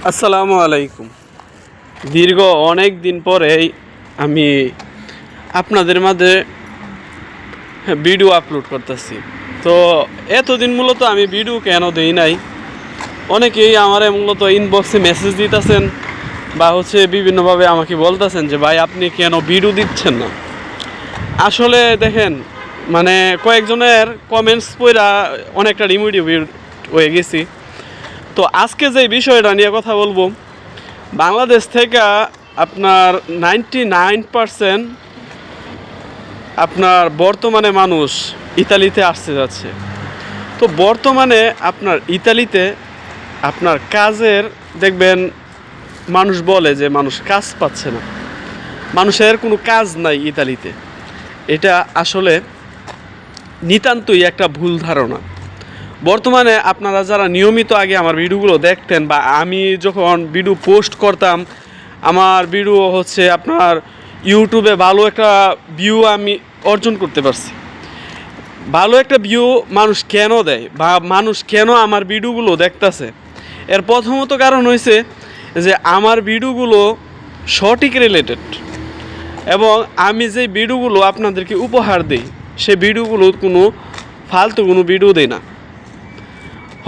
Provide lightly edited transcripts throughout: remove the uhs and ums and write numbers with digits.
আসসালামু আলাইকুম। দীর্ঘ অনেক দিন পরেই আমি আপনাদের মাঝে ভিডিও আপলোড করতেছি। তো এতদিন মূলত আমি ভিডিও কেন দেই নাই, অনেকেই আমার মূলত ইনবক্সে মেসেজ দিতেছেন বা বিভিন্নভাবে আমাকে বলতেছেন যে ভাই আপনি কেন ভিডিও দিচ্ছেন না। আসলে দেখেন, কয়েকজনের কমেন্টস পড়া অনেকটা ডিমোটিভেট হয়ে গেছি। তো আজকে যে বিষয়টা নিয়ে কথা বলবো, বাংলাদেশ থেকে আপনার 99% আপনার বর্তমানে মানুষ ইতালিতে আসতে যাচ্ছে। তো বর্তমানে আপনার ইতালিতে আপনার কাজের দেখবেন, মানুষ বলে যে মানুষ কাজ পাচ্ছে না, মানুষের কোনো কাজ নাই ইতালিতে। এটা আসলে নিতান্তই একটা ভুল ধারণা। বর্তমানে আপনারা যারা নিয়মিত আগে আমার ভিডিওগুলো দেখতেন বা আমি যখন ভিডিও পোস্ট করতাম, আমার ভিডিও আপনার ইউটিউবে ভালো একটা ভিউ আমি অর্জন করতে পারছি। ভালো একটা ভিউ মানুষ কেন দেয় বা মানুষ কেন আমার ভিডিওগুলো দেখতেছে, এর প্রথমত কারণ হয়েছে যে আমার ভিডিওগুলো সঠিক রিলেটেড, এবং আমি যে ভিডিওগুলো আপনাদেরকে উপহার দিই সে ভিডিওগুলো কোনো ফালতু কোনো ভিডিও দেই না।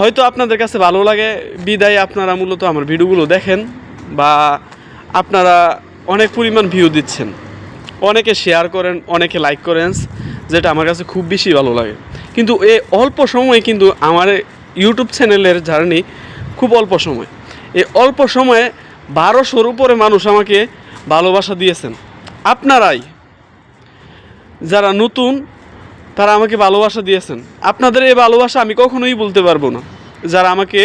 হয়তো আপনাদের কাছে ভালো লাগে বিদায় আপনারা মূলত আমার ভিডিওগুলো দেখেন বা আপনারা অনেক পরিমাণ ভিউ দিচ্ছেন, অনেকে শেয়ার করেন, অনেকে লাইক করেন, যেটা আমার কাছে খুব বেশি ভালো লাগে। কিন্তু এই অল্প সময় কিন্তু আমার ইউটিউব চ্যানেলের জার্নি খুব অল্প সময়। এই অল্প সময়ে 1200-র উপরে মানুষ আমাকে ভালোবাসা দিয়েছেন। আপনারাই যারা নতুন তারা আমাকে ভালোবাসা দিয়েছেন। আপনাদের এই ভালোবাসা আমি কখনোই বলতে পারবো না। যারা আমাকে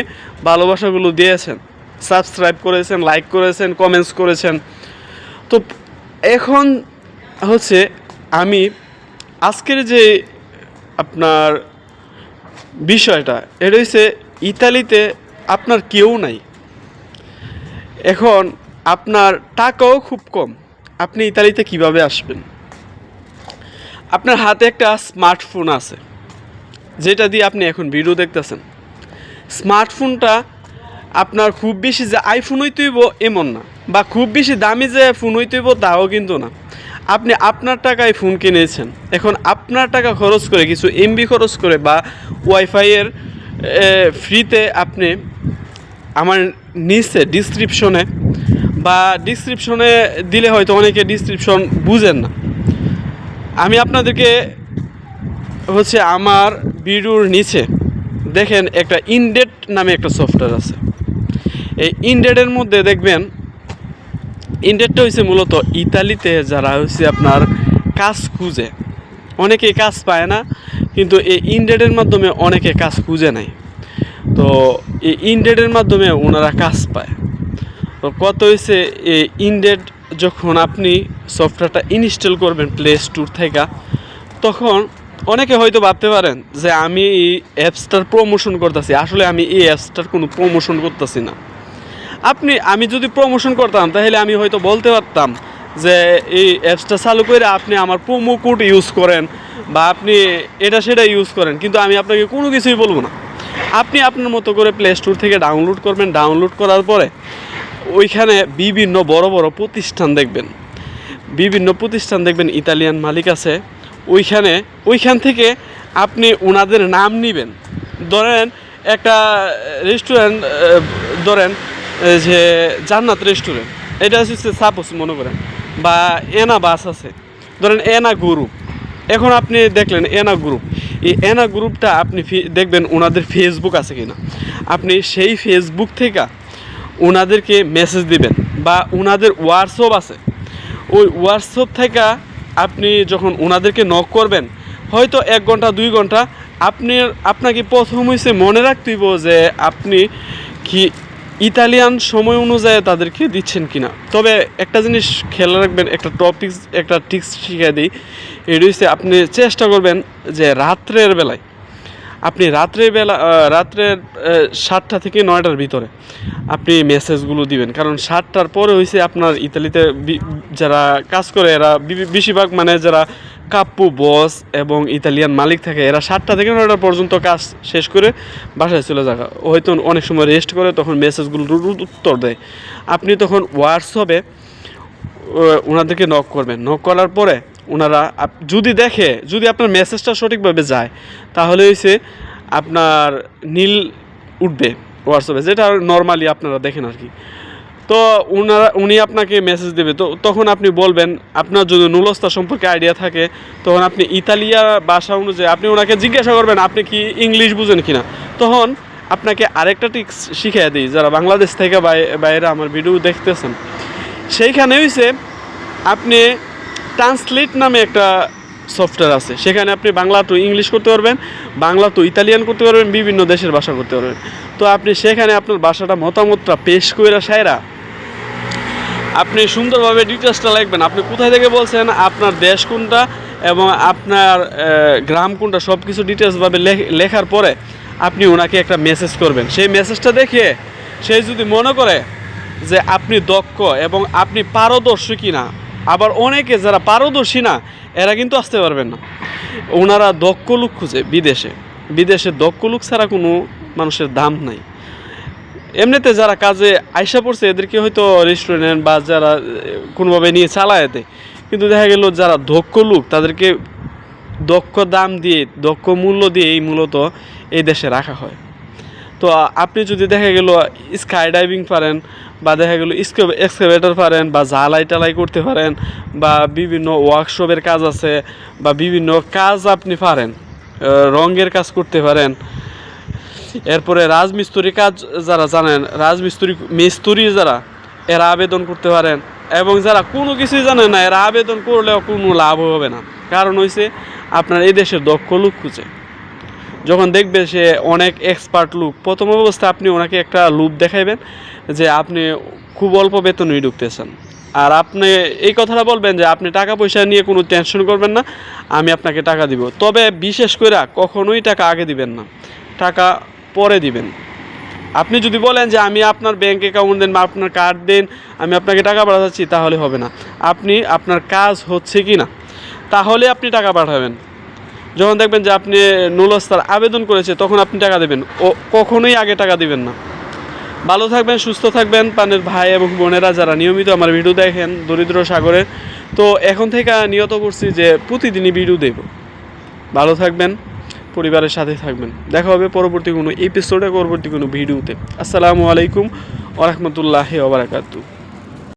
ভালোবাসাগুলো দিয়েছেন, সাবস্ক্রাইব করেছেন, লাইক করেছেন, কমেন্টস করেছেন। তো এখন আমি আজকের যে আপনার বিষয়টা, এটা ইতালিতে আপনার কেউ নাই। এখন আপনার টাকাও খুব কম, আপনি ইতালিতে কিভাবে আসবেন? আপনার হাতে একটা স্মার্টফোন আছে, যেটা দিয়ে আপনি এখন ভিডিও দেখতেছেন। স্মার্টফোনটা আপনার খুব বেশি যে আইফোন হইতেইব এমন না, বা খুব বেশি দামি যে ফোন হইতেইব তাও কিন্তু না। আপনি আপনার টাকায় ফোন কিনেছেন, এখন আপনার টাকা খরচ করে, কিছু এমবি খরচ করে বা ওয়াইফাইয়ের ফ্রিতে আপনি আমার নিচে ডিসক্রিপশনে দিলে হয়তো অনেকে ডিসক্রিপশন বুঝেন না। আমি আপনাদেরকে আমার ভিডিওর নিচে দেখেন একটা ইনডেট নামে একটা সফটওয়্যার আছে। এই ইনডেটের মধ্যে দেখবেন, ইনডেটটা মূলত ইতালিতে যারা আপনার কাজ খুঁজে, অনেকে কাজ পায় না, কিন্তু এই ইনডেটের মাধ্যমে অনেকে কাজ খুঁজে নেয়। তো এই ইনডেটের মাধ্যমে ওনারা কাজ পায়। তো কত এই ইনডেট যখন আপনি সফটওয়্যারটা ইনস্টল করবেন প্লে স্টোর থেকে, তখন অনেকে হয়তো ভাবতে পারেন যে আমি এই অ্যাপসটার প্রমোশন করতেছি। আসলে আমি এই অ্যাপসটার কোনো প্রমোশন করতেছি না। আমি যদি প্রমোশন করতাম তাহলে আমি হয়তো বলতে পারতাম যে এই অ্যাপসটা চালু করে আপনি আমার প্রোমো কোড ইউজ করেন বা আপনি এটা সেটা ইউজ করেন, কিন্তু আমি আপনাকে কোনো কিছুই বলবো না। আপনি আপনার মতো করে প্লে স্টোর থেকে ডাউনলোড করবেন। ডাউনলোড করার পরে ওইখানে বিভিন্ন বড় বড় প্রতিষ্ঠান দেখবেন, ইতালিয়ান মালিক আছে। ওইখান থেকে আপনি ওনাদের নাম নেবেন। ধরেন একটা রেস্টুরেন্ট, ধরেন যে জান্নাত রেস্টুরেন্ট, এটা সাপোজ মনে করেন, বা এনা বাস আছে, ধরেন এনা গ্রুপ। এখন আপনি দেখলেন এনা গ্রুপ, এই এনা গ্রুপটা আপনি দেখবেন ওনাদের ফেসবুক আছে কিনা। আপনি সেই ফেসবুক থেকে ওনাদেরকে মেসেজ দিবেন, বা ওনাদের হোয়াটসঅ্যাপ আছে, ওই হোয়াটসঅ্যাপ থেকে আপনি যখন ওনাদেরকে নক করবেন, হয়তো 1 ঘন্টা 2 ঘন্টা আপনাকে প্রথম মনে রাখতে হইব যে আপনি কি ইতালিয়ান সময় অনুযায়ী তাদেরকে দিচ্ছেন কিনা। তবে একটা জিনিস খেয়াল রাখবেন, একটা টিক্স শিখিয়ে দিই। এটা আপনি চেষ্টা করবেন যে রাত্রের বেলায় আপনি রাত্রের 7টা থেকে 9টার ভিতরে আপনি মেসেজগুলো দিবেন, কারণ 7টার পরে হয়েছে আপনার ইতালিতে যারা কাজ করে এরা বেশিরভাগ মানে যারা কাপ্পু বস এবং ইতালিয়ান মালিক থাকে এরা 7টা থেকে 9টা পর্যন্ত কাজ শেষ করে বাসায় চলে যায়, হয়তো অনেক সময় রেস্ট করে, তখন মেসেজগুলো উত্তর দেয়। আপনি তখন হোয়াটসঅ্যাপে ওনাদেরকে নক করবেন। নক করার পরে ওনারা যদি আপনার মেসেজটা সঠিকভাবে যায় তাহলে হচ্ছে আপনার নীল উঠবে হোয়াটসঅ্যাপে, যেটা নর্মালি আপনারা দেখেন আর কি। তো উনি আপনাকে মেসেজ দেবে, তো তখন আপনি বলবেন, আপনার যদি নুলস্তা সম্পর্কে আইডিয়া থাকে তখন আপনি ইতালিয়া ভাষা অনুযায়ী আপনি ওনাকে জিজ্ঞাসা করবেন আপনি কি ইংলিশ বুঝেন কিনা। তখন আপনাকে আরেকটা টিক্স শিখিয়ে দিই, যারা বাংলাদেশ থেকে বাইরে আমার ভিডিও দেখতেছেন, সেইখানে হইছে আপনি ট্রান্সলেট নামে একটা সফটওয়্যার আছে, সেখানে আপনি বাংলা টু ইংলিশ করতে পারবেন, বাংলা টু ইতালিয়ান করতে পারবেন, বিভিন্ন দেশের ভাষা করতে পারবেন। তো আপনি সেখানে আপনার ভাষাটা মতামতটা পেশ করে সাইরা আপনি সুন্দরভাবে ডিটেলসটা লিখবেন, আপনি কোথায় থেকে বলছেন, আপনার দেশ কোনটা এবং আপনার গ্রাম কোনটা, সব কিছু ডিটেলসভাবে লেখার পরে আপনি ওনাকে একটা মেসেজ করবেন। সেই মেসেজটা দেখে সে যদি মনে করে যে আপনি দক্ষ এবং আপনি পারদর্শী কিনা, আবার অনেকে যারা পারদর্শী না এরা কিন্তু আসতে পারবেন না, ওনারা দক্ষ লোক খুঁজে বিদেশে দক্ষ লোক ছাড়া কোনো মানুষের দাম নাই। এমনিতে যারা কাজে আইসা পড়ছে এদেরকে হয়তো রেস্টুরেন্ট বা যারা কোনোভাবে নিয়ে চালায় দেয়, কিন্তু দেখা গেল যারা দক্ষ লোক তাদেরকে দক্ষ দাম দিয়ে দক্ষ মূল্য দিয়ে এই মূলত এই দেশে রাখা হয়। তো আপনি যদি দেখা গেল স্কাই ডাইভিং পারেন বা দেখা গেল এক্সকাভেটর পারেন বা জ্বালাই টালাই করতে পারেন বা বিভিন্ন ওয়ার্কশপের কাজ আছে বা বিভিন্ন কাজ আপনি পারেন, রঙের কাজ করতে পারেন, এরপরে রাজমিস্ত্রি কাজ যারা জানেন, মিস্ত্রি যারা এরা আবেদন করতে পারেন, এবং যারা কোনো কিছুই জানে না এরা আবেদন করলেও কোনো লাভ হবে না, কারণ হয়েছে আপনার এই দেশের দক্ষ লোক খুঁজে। যখন দেখবে সে অনেক এক্সপার্ট লোক, প্রথম অবস্থায় আপনি ওনাকে একটা লুপ দেখাইবেন যে আপনি খুব অল্প বেতনই ঢুকতেছেন, আর আপনি এই কথাটা বলবেন যে আপনি টাকা পয়সা নিয়ে কোনো টেনশন করবেন না, আমি আপনাকে টাকা দিব, তবে বিশেষ করে কখনোই টাকা আগে দিবেন না, টাকা পরে দিবেন। আপনি যদি বলেন যে আমি আপনার ব্যাঙ্ক অ্যাকাউন্ট দেন বা আপনার কার্ড দেন, আমি আপনাকে টাকা পাঠাচ্ছি, তাহলে হবে না। আপনি আপনার কাজ হচ্ছে কি না তাহলে আপনি টাকা পাঠাবেন। যখন দেখবেন যে আপনি নুলস্তার আবেদন করেছে তখন আপনি টাকা দেবেন, ও কখনোই আগে টাকা দিবেন না। ভালো থাকবেন, সুস্থ থাকবেন প্রাণের ভাই এবং বোনেরা যারা নিয়মিত আমার ভিডিও দেখেন দরিদ্র সাগরের। তো এখন থেকে নিয়ত করছি যে প্রতিদিনই ভিডিও দেব। ভালো থাকবেন, পরিবারের সাথে থাকবেন। দেখা হবে পরবর্তী কোনো এপিসোডে, পরবর্তী কোনো ভিডিওতে। আসসালামু আলাইকুম ওয়া রাহমাতুল্লাহি ওয়া বারাকাতুহু।